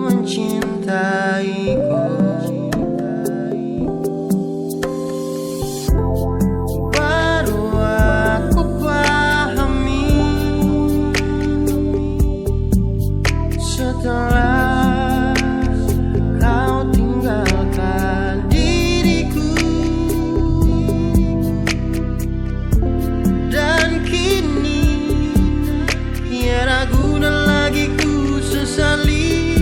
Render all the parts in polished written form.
mencintaiku. Baru aku pahami setelah kau tinggalkan diriku, dan kini tiada guna lagi ku sesali,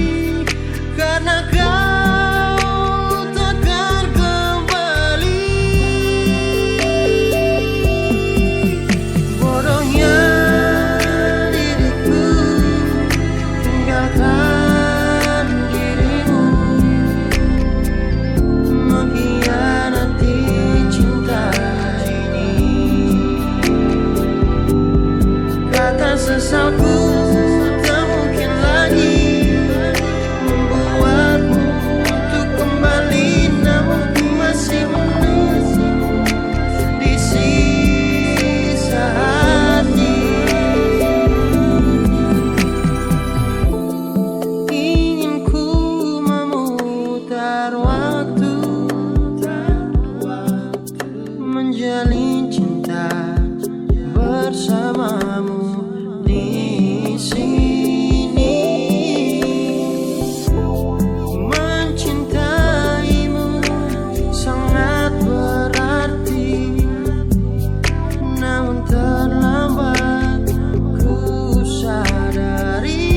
karena kau takkan kembali. Bodohnya diriku tinggalkan dirimu, mengkhianati cinta ini. Kata sesalku tak mungkin lagi membuatmu untuk kembali, namun ku masih menunggu di sisa hati. Ingin ku memutar waktu, menjalin cinta bersamamu di sini. Mencintaimu sangat berarti, namun terlambat ku sadari,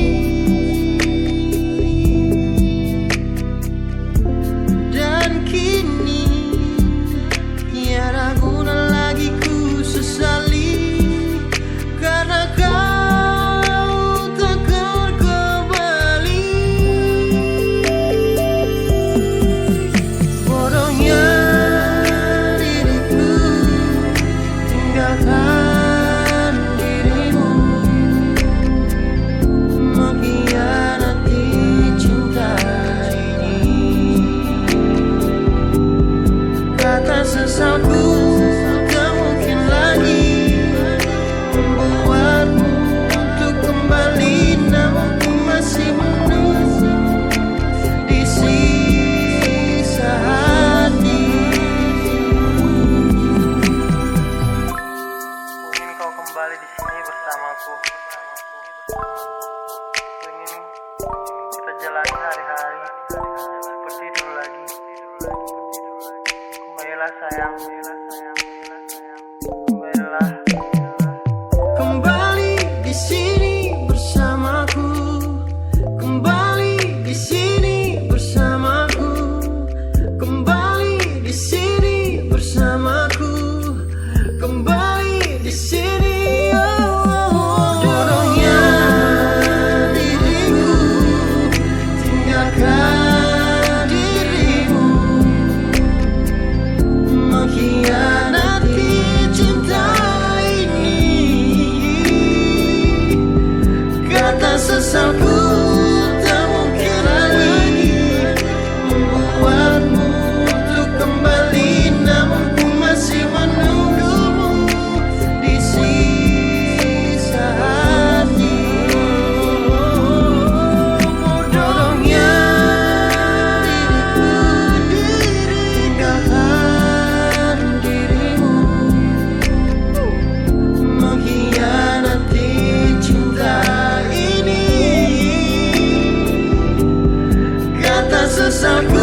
dan kini tiada guna lagi ku sesali, karena kau takkan kembali. Bodohnya diriku tinggalkan dirimu, mengkhianati cinta ini. Kata sesalku tak mungkin lagi membuatmu untuk kembali, namun ku masih menunggu di sisa hati. Ingin kau kembali di sini bersamaku. Ingin kita jalani hari-hari seperti dulu lagi. Kembalilah sayang, kembalilah. Kembali di sini bersamaku, kembali di sini bersamaku, kembali di sini bersamaku, kembali di sini. Bodohnya diriku tinggalkan dirimu, mengkhianati cinta ini. Kata sesalku tak mungkin lagi membuatmu untuk kembali, namun ku masih menunggumu di sisa hati. Bodohnya diriku tinggalkan dirimu, mengkhianati cinta ini. Kata sesalku